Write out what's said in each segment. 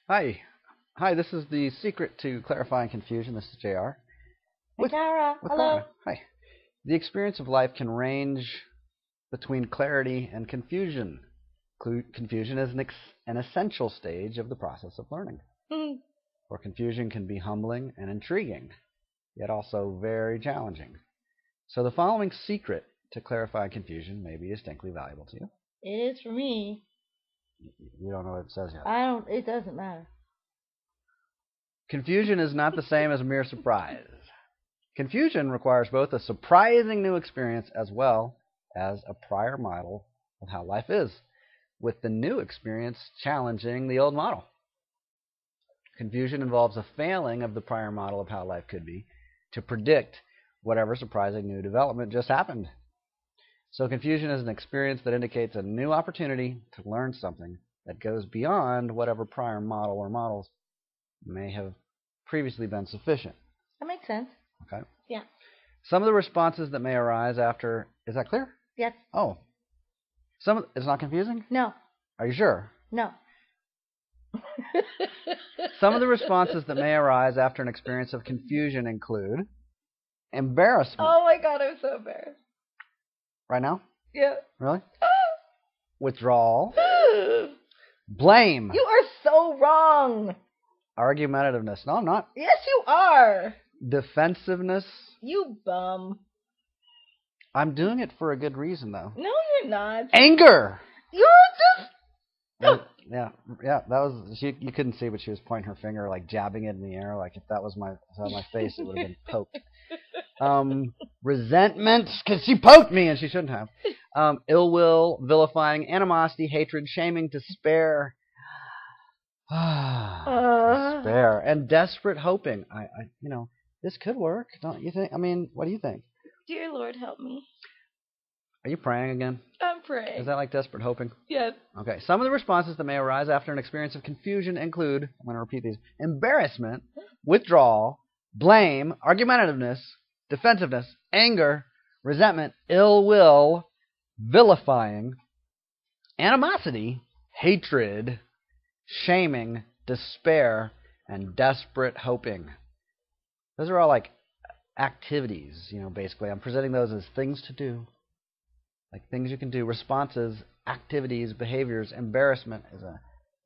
Hi. Hi, this is the secret to clarifying confusion. This is JR. Hi, With Tara. with Hello. Rana. Hi. The experience of life can range between clarity and confusion. Confusion is an essential stage of the process of learning. Or confusion can be humbling and intriguing, yet also very challenging. So the following secret to clarify confusion may be distinctly valuable to you. It is for me. You don't know what it says yet. I don't. It doesn't matter. Confusion is not the same as mere surprise. Confusion requires both a surprising new experience as well as a prior model of how life is, with the new experience challenging the old model. Confusion involves a failing of the prior model of how life could be to predict whatever surprising new development just happened. So confusion is an experience that indicates a new opportunity to learn something that goes beyond whatever prior model or models may have previously been sufficient. That makes sense. Okay. Yeah. Some of the responses that may arise after... Is that clear? Yes. Oh. It's not confusing? No. Are you sure? No. Some of the responses that may arise after an experience of confusion include embarrassment. Oh my God, I'm so embarrassed. Right now? Yeah. Really? Withdrawal. Blame. You are so wrong. Argumentativeness. No, I'm not. Yes, you are. Defensiveness. You bum. I'm doing it for a good reason, though. No, you're not. Anger. You're just. Yeah. That was you couldn't see, but she was pointing her finger, like jabbing it in the air. Like if that was my face, it would have been poked. Resentment, because she poked me and she shouldn't have. Ill will, vilifying, animosity, hatred, shaming, despair. Despair and desperate hoping. This could work, don't you think? I mean, what do you think? Dear Lord, help me. Are you praying again? I'm praying. Is that like desperate hoping? Yes. Okay. Some of the responses that may arise after an experience of confusion include, I'm going to repeat these, embarrassment, withdrawal, blame, argumentativeness, defensiveness, anger, resentment, ill will, vilifying, animosity, hatred, shaming, despair, and desperate hoping. Those are all like activities, basically. I'm presenting those as things to do, like things you can do. Responses, activities, behaviors. Embarrassment is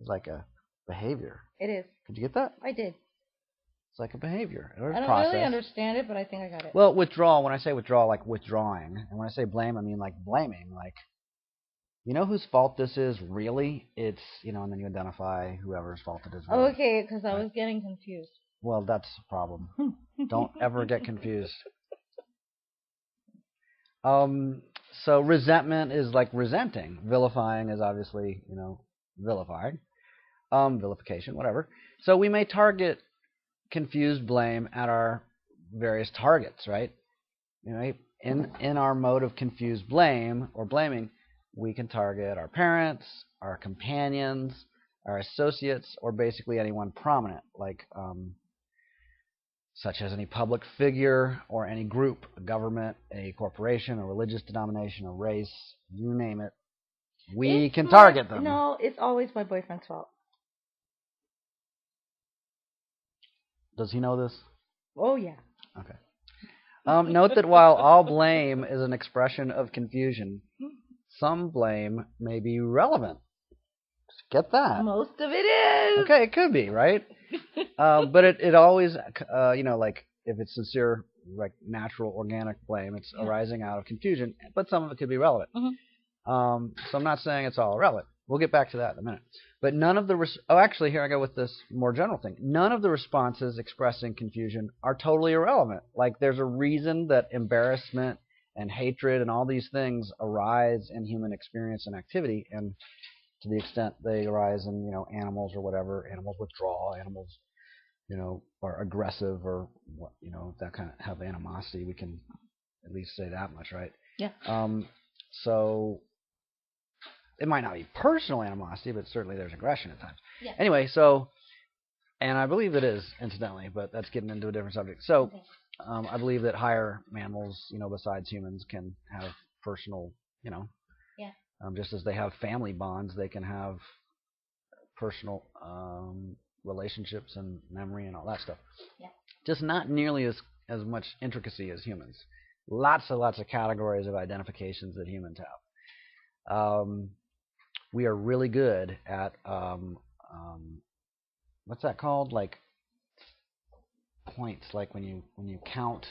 like a behavior. It is. Did you get that? I did. It's like a behavior. I don't really understand it, but I think I got it. Well, withdrawal, when I say withdrawal, like withdrawing. And when I say blame, I mean like blaming. Like, you know whose fault this is, really? It's, and then you identify whoever's fault it is. Really. Oh, okay, because I was getting confused. Well, that's a problem. Don't ever get confused. So resentment is like resenting. Vilifying is obviously, vilifying. Vilification, whatever. So we may target confused blame at our various targets, right? In our mode of confused blame or blaming, we can target our parents, our companions, our associates, or basically anyone prominent, like such as any public figure or any group, a government, a corporation, a religious denomination, a race, you name it. We can target them. No, it's always my boyfriend's fault. Does he know this? Oh, yeah. Okay. Note that while all blame is an expression of confusion, some blame may be relevant. Just get that. Most of it is. Okay, it could be, right? But it always, like if it's sincere, like natural, organic blame, it's arising out of confusion, but some of it could be relevant. So I'm not saying it's all irrelevant. We'll get back to that in a minute. But none of the actually, here I go with this more general thing. None of the responses expressing confusion are totally irrelevant. Like there's a reason that embarrassment and hatred and all these things arise in human experience and activity, and to the extent they arise in animals or whatever, animals withdraw, animals are aggressive or that kind of have animosity. We can at least say that much, right? Yeah. So it might not be personal animosity, but certainly there's aggression at times. Yeah. Anyway, and I believe it is, incidentally, but that's getting into a different subject. So I believe that higher mammals, besides humans, can have personal, Yeah. Just as they have family bonds, they can have personal relationships and memory and all that stuff. Yeah. Just not nearly as much intricacy as humans. Lots of categories of identifications that humans have. We are really good at what's that called? Like points, like when you count.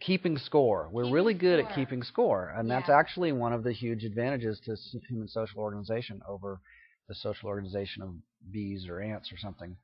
Keeping score. We're really good at keeping score, and that's actually one of the huge advantages to human social organization over the social organization of bees or ants or something,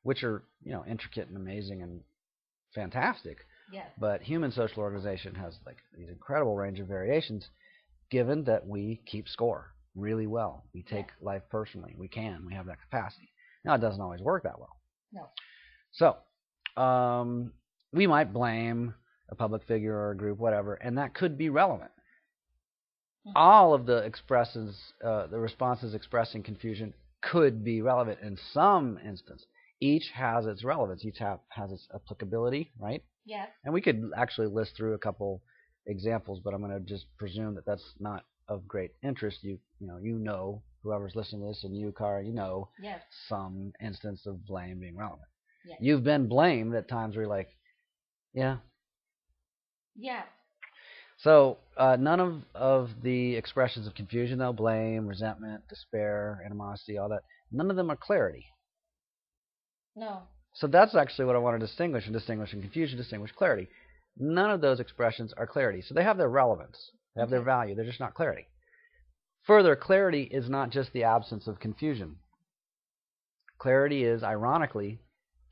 which are intricate and amazing and fantastic. Yes. But human social organization has like these incredible range of variations, given that we keep score really well. We take life personally. We have that capacity. Now it doesn't always work that well. No. So. We might blame a public figure or a group, whatever, and that could be relevant. Mm-hmm. All of the responses expressing confusion could be relevant in some instance. Each has its relevance. Each has its applicability, right? Yes. And we could actually list through a couple examples, but I'm going to just presume that that's not of great interest. You know, whoever's listening to this, and you, Cara, some instance of blame being relevant. Yes. You've been blamed at times where you're like, yeah. Yeah. So none of the expressions of confusion, though, blame, resentment, despair, animosity, all that, none of them are clarity. No. So that's actually what I want to distinguish in confusion, distinguish clarity. None of those expressions are clarity. So they have their relevance. They have their value. They're just not clarity. Further, clarity is not just the absence of confusion. Clarity is, ironically,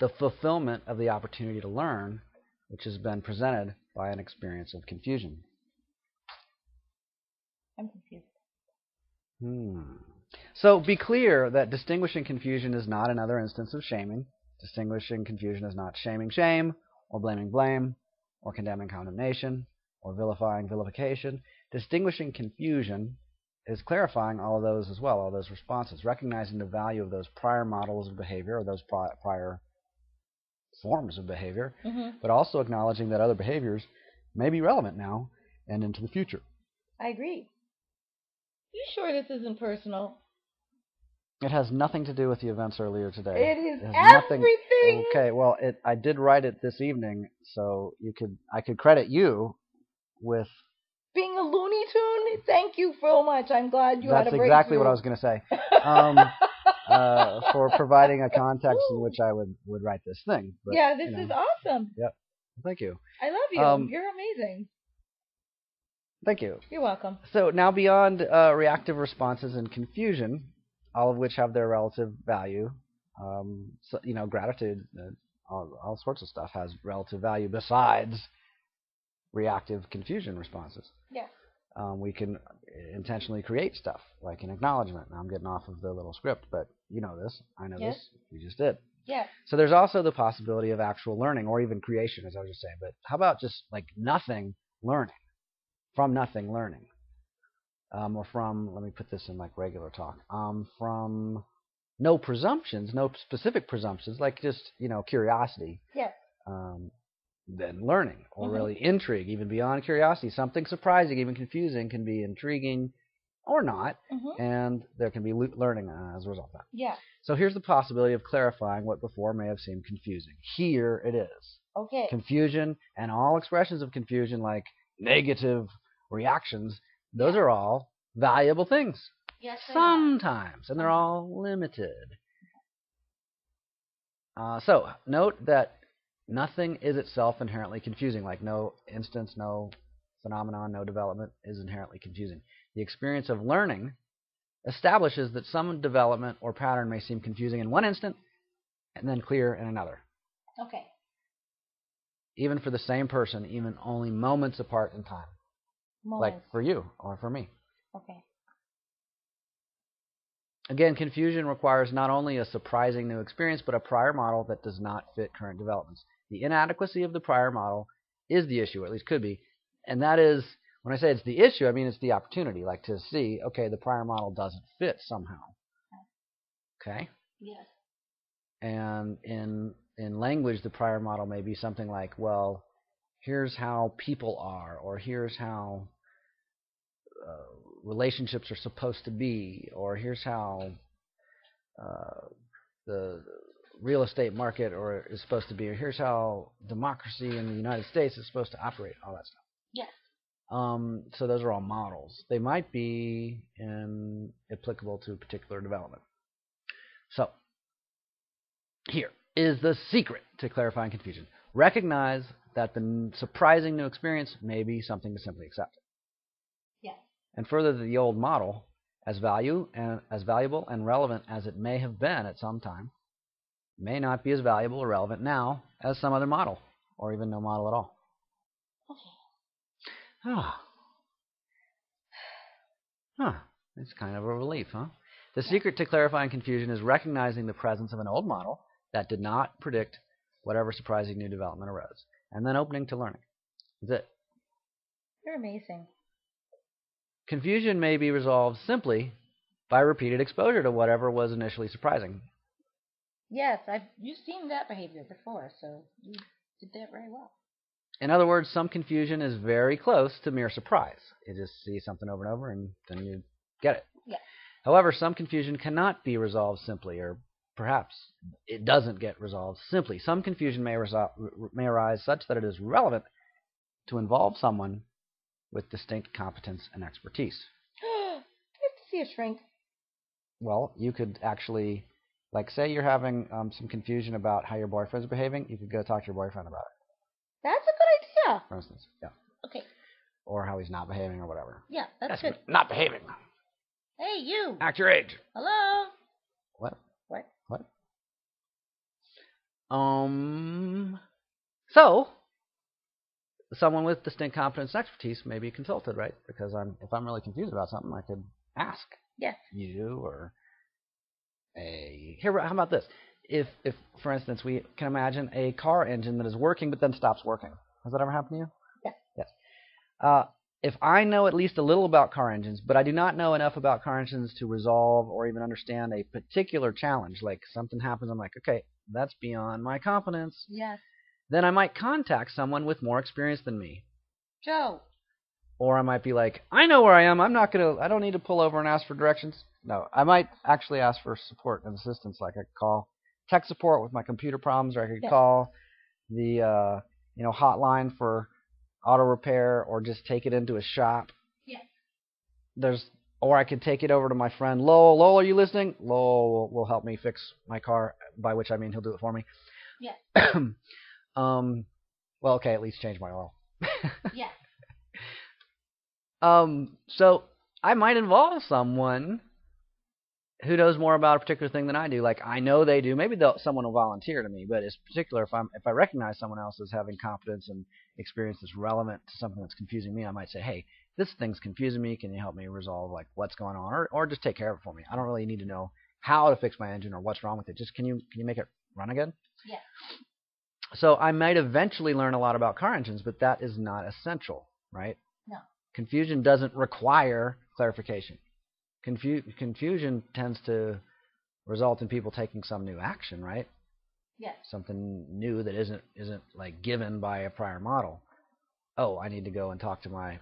the fulfillment of the opportunity to learn, which has been presented by an experience of confusion. I'm confused. So be clear that distinguishing confusion is not another instance of shaming. Distinguishing confusion is not shaming shame, or blaming blame, or condemning condemnation, or vilifying vilification. Distinguishing confusion is clarifying all of those as well, all those responses, recognizing the value of those prior models of behavior, or those prior forms of behavior, but also acknowledging that other behaviors may be relevant now and into the future. I agree. You sure this isn't personal? It has nothing to do with the events earlier today. It is everything. Okay, well, I did write it this evening, so I could credit you with being a Looney Tune. Thank you so much. I'm glad you had a breakthrough. That's exactly what I was going to say. For providing a context in which I would write this thing. But, this is awesome. Yep. Thank you. I love you. You're amazing. Thank you. You're welcome. So now beyond reactive responses and confusion, all of which have their relative value, gratitude, all sorts of stuff has relative value besides reactive confusion responses. Yeah. We can intentionally create stuff, like an acknowledgement. Now I'm getting off of the little script, but you know this. I know this. You just did. Yeah. So there's also the possibility of actual learning, or even creation, as I was just saying. But how about just like nothing learning? From nothing learning. Or from, let me put this in like regular talk, from no presumptions, no specific presumptions, like just, curiosity. Yeah. Then learning, or really intrigue, even beyond curiosity. Something surprising, even confusing, can be intriguing or not, and there can be learning as a result of that. Yeah. So here's the possibility of clarifying what before may have seemed confusing. Here it is. Okay. Confusion and all expressions of confusion, like negative reactions, those are all valuable things. Yes, sometimes, and they're all limited. So note that nothing is itself inherently confusing, like no instance, no phenomenon, no development is inherently confusing. The experience of learning establishes that some development or pattern may seem confusing in one instant and then clear in another. Okay. Even for the same person, even only moments apart in time. Moments. Like for you or for me. Okay. Again, confusion requires not only a surprising new experience, but a prior model that does not fit current developments. The inadequacy of the prior model is the issue, or at least could be. And that is, when I say it's the issue, I mean it's the opportunity, like to see, okay, the prior model doesn't fit somehow. Okay? Yes. And in language, the prior model may be something like, well, here's how people are, or here's how relationships are supposed to be, or here's how the real estate market is supposed to be, or here's how democracy in the United States is supposed to operate, all that stuff. Yes. So those are all models. They might be applicable to a particular development. So here is the secret to clarifying confusion. Recognize that the surprising new experience may be something to simply accept. Yes. And further, the old model, as valuable and relevant as it may have been at some time, may not be as valuable or relevant now as some other model, or even no model at all. Okay. It's kind of a relief, huh? The secret to clarifying confusion is recognizing the presence of an old model that did not predict whatever surprising new development arose, and then opening to learning. That's it. You're amazing. Confusion may be resolved simply by repeated exposure to whatever was initially surprising. Yes, you've seen that behavior before, so you did that very well. In other words, some confusion is very close to mere surprise. You just see something over and over, and then you get it. Yes. However, some confusion cannot be resolved simply, or perhaps it doesn't get resolved simply. Some confusion may arise such that it is relevant to involve someone with distinct competence and expertise. I have to see a shrink. Well, you could actually, like, say you're having some confusion about how your boyfriend's behaving. You could go talk to your boyfriend about it. That's a good idea. For instance, yeah. Okay. Or how he's not behaving or whatever. Yeah, that's good. Not behaving. Hey, you. Act your age. Hello. What? What? So, someone with distinct competence and expertise may be consulted, right? Because if I'm really confused about something, I could ask. Yes. You or how about this? If for instance, we can imagine a car engine that is working but then stops working. Has that ever happened to you? Yes. Yes. If I know at least a little about car engines, but I do not know enough about car engines to resolve or even understand a particular challenge, like something happens, I'm like, okay, that's beyond my competence. Yes. Then I might contact someone with more experience than me. Joe. Or I might be like, I know where I am. I don't need to pull over and ask for directions. No, I might actually ask for support and assistance. Like I could call tech support with my computer problems, or I could call the hotline for auto repair, or just take it into a shop. Yes. Or I could take it over to my friend Lowell. Lowell, are you listening? Lowell will help me fix my car, by which I mean he'll do it for me. Yes. Well, okay, at least change my oil. Yes. So I might involve someone who knows more about a particular thing than I do. Like I know they do. Maybe someone will volunteer to me, but it's particular if I recognize someone else as having competence and experience that's relevant to something that's confusing me, I might say, hey, this thing's confusing me. Can you help me resolve like what's going on, or just take care of it for me? I don't really need to know how to fix my engine or what's wrong with it. Just can you make it run again? Yes. So I might eventually learn a lot about car engines, but that is not essential, right? No. Confusion doesn't require clarification. Confusion tends to result in people taking some new action, right? Yes. Something new that isn't like given by a prior model. Oh, I need to go and talk to my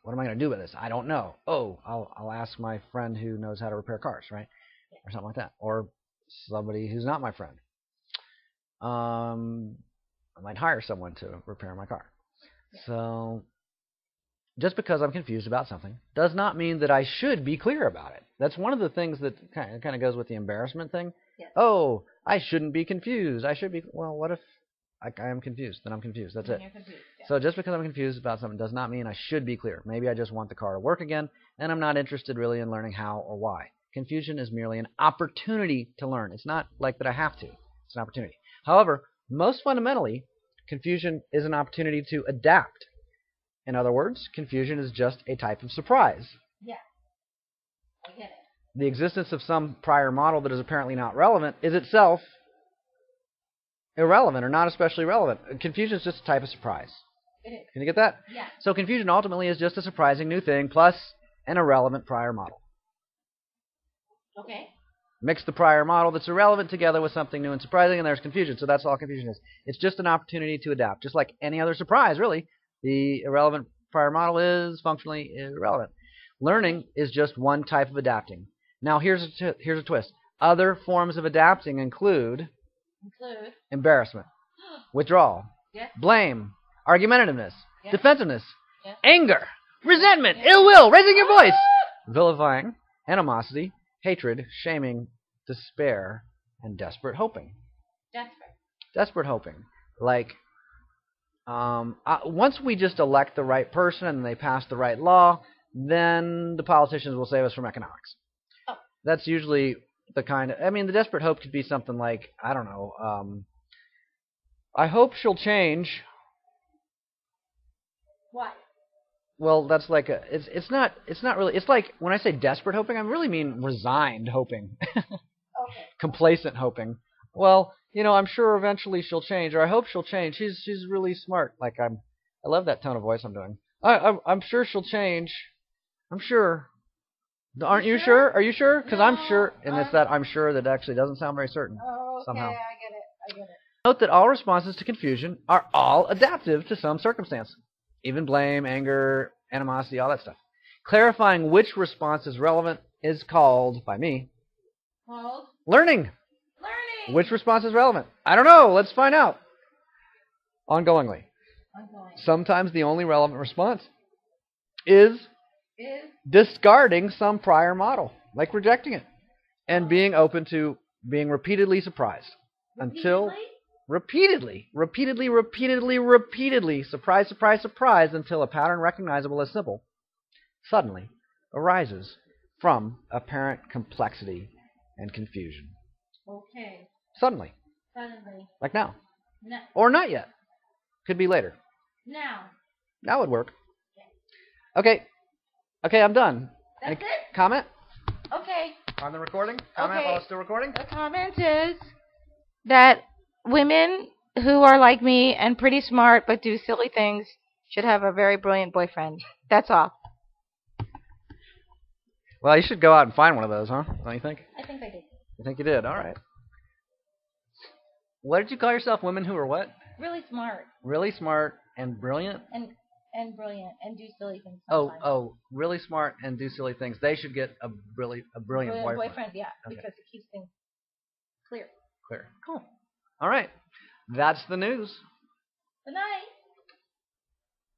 what am I going to do with this? I don't know. Oh, I'll ask my friend who knows how to repair cars, right? Yes. Or something like that. Or somebody who's not my friend. I might hire someone to repair my car. Yes. So just because I'm confused about something does not mean that I should be clear about it. That's one of the things that kind of goes with the embarrassment thing. Yes. Oh, I shouldn't be confused. I should be. Well, what if I am confused? Then I'm confused. That's it. You're confused. Yeah. So just because I'm confused about something does not mean I should be clear. Maybe I just want the car to work again, and I'm not interested really in learning how or why. Confusion is merely an opportunity to learn. It's not like that I have to. It's an opportunity. However, most fundamentally, confusion is an opportunity to adapt. In other words, confusion is just a type of surprise. Yeah, I get it. The existence of some prior model that is apparently not relevant is itself irrelevant or not especially relevant. Confusion is just a type of surprise. It is. Can you get that? Yeah. So confusion ultimately is just a surprising new thing plus an irrelevant prior model. Okay. Mix the prior model that's irrelevant together with something new and surprising, and there's confusion. So that's all confusion is. It's just an opportunity to adapt, just like any other surprise, really. The irrelevant prior model is functionally irrelevant. Learning is just one type of adapting. Now, here's a twist. Other forms of adapting include embarrassment, withdrawal, Yes. blame, argumentativeness, Yes. defensiveness, Yes. anger, resentment, Yes. ill will, raising your voice, vilifying, animosity, hatred, shaming, despair, and desperate hoping. Desperate. Desperate hoping. Like, once we just elect the right person and they pass the right law, then the politicians will save us from economics. Oh. That's usually the kind of... I mean, the desperate hope could be something like, I don't know, I hope she'll change. What? Well, that's like a... It's not really... It's like, when I say desperate hoping, I really mean resigned hoping. Okay. Complacent hoping. Well, I'm sure eventually she'll change, or I hope she'll change. She's really smart. Like, I love that tone of voice I'm doing. I'm sure she'll change. I'm sure. Aren't you sure? Are you sure? Because I'm sure, and it's that I'm sure that actually doesn't sound very certain. Oh, okay, somehow. I get it. Note that all responses to confusion are all adaptive to some circumstance. Even blame, anger, animosity, all that stuff. Clarifying which response is relevant is called, by me, learning. Which response is relevant? I don't know. Let's find out. Ongoingly. Sometimes the only relevant response is discarding some prior model, like rejecting it, and being open to being repeatedly surprised. Until repeatedly, surprise, surprise, surprise, until a pattern recognizable as simple suddenly arises from apparent complexity and confusion. Okay. Suddenly. Like now. No. Or not yet. Could be later. Now. That would work. Okay. Okay, I'm done. That's Any it? comment? Okay. On the recording? Comment Okay. while it's still recording? The comment is that women who are like me and pretty smart but do silly things should have a very brilliant boyfriend. That's all. Well, you should go out and find one of those, huh? Don't you think? I think I did. You think you did? All right. What did you call yourself? Women who are what? Really smart. Really smart and brilliant? And brilliant and do silly things. Oh, really smart and do silly things. They should get a brilliant boyfriend. Yeah, Okay. because it keeps things clear. Clear. Cool. All right. That's the news. Good night.